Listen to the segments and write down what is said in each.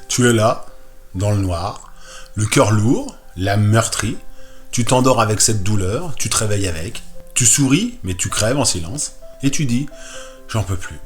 Tu es là, dans le noir, le cœur lourd, l'âme meurtrie, tu t'endors avec cette douleur, tu te réveilles avec, tu souris, mais tu crèves en silence, et tu dis « J'en peux plus.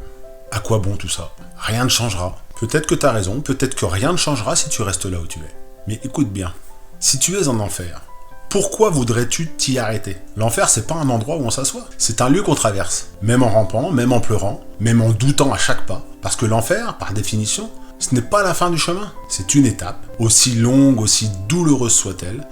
À quoi bon tout ça? Rien ne changera. Peut-être que t'as raison, peut-être que rien ne changera si tu restes là où tu es. Mais écoute bien, si tu es en enfer, pourquoi voudrais-tu t'y arrêter? L'enfer, c'est pas un endroit où on s'assoit. C'est un lieu qu'on traverse. Même en rampant, même en pleurant, même en doutant à chaque pas. Parce que l'enfer, par définition, ce n'est pas la fin du chemin. C'est une étape, aussi longue, aussi douloureuse soit-elle,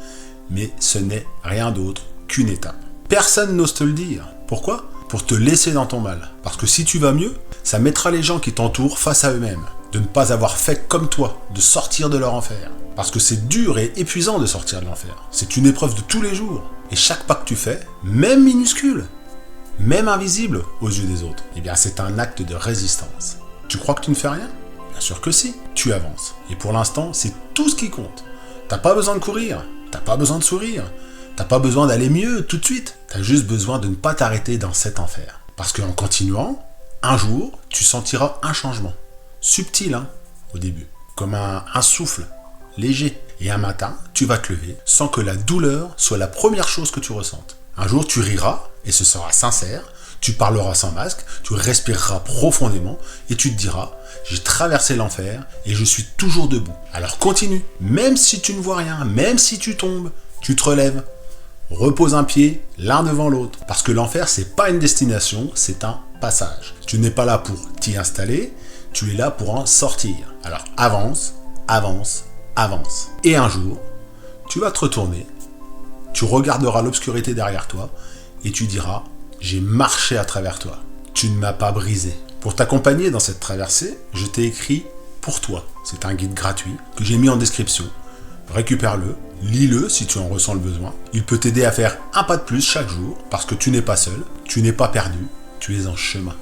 mais ce n'est rien d'autre qu'une étape. Personne n'ose te le dire. Pourquoi? Pour te laisser dans ton mal. Parce que si tu vas mieux, ça mettra les gens qui t'entourent face à eux-mêmes. De ne pas avoir fait comme toi, de sortir de leur enfer. Parce que c'est dur et épuisant de sortir de l'enfer. C'est une épreuve de tous les jours. Et chaque pas que tu fais, même minuscule, même invisible aux yeux des autres, eh bien c'est un acte de résistance. Tu crois que tu ne fais rien? Bien sûr que si, tu avances. Et pour l'instant, c'est tout ce qui compte. T'as pas besoin de courir, t'as pas besoin de sourire, t'as pas besoin d'aller mieux tout de suite. T'as juste besoin de ne pas t'arrêter dans cet enfer. Parce qu'en continuant, un jour, tu sentiras un changement. Subtil, hein, au début. Comme un souffle, léger. Et un matin, tu vas te lever sans que la douleur soit la première chose que tu ressentes. Un jour, tu riras, et ce sera sincère. Tu parleras sans masque, tu respireras profondément, et tu te diras « J'ai traversé l'enfer, et je suis toujours debout. » Alors continue. Même si tu ne vois rien, même si tu tombes, tu te relèves. Repose un pied l'un devant l'autre. Parce que l'enfer, c'est pas une destination, c'est un passage. Tu n'es pas là pour t'y installer, tu es là pour en sortir. Alors avance, avance, avance. Et un jour, tu vas te retourner, tu regarderas l'obscurité derrière toi, et tu diras « J'ai marché à travers toi. Tu ne m'as pas brisé. » Pour t'accompagner dans cette traversée, je t'ai écrit « Pour toi ». C'est un guide gratuit que j'ai mis en description. Récupère-le, lis-le si tu en ressens le besoin. Il peut t'aider à faire un pas de plus chaque jour, parce que tu n'es pas seul, tu n'es pas perdu, tu es en chemin.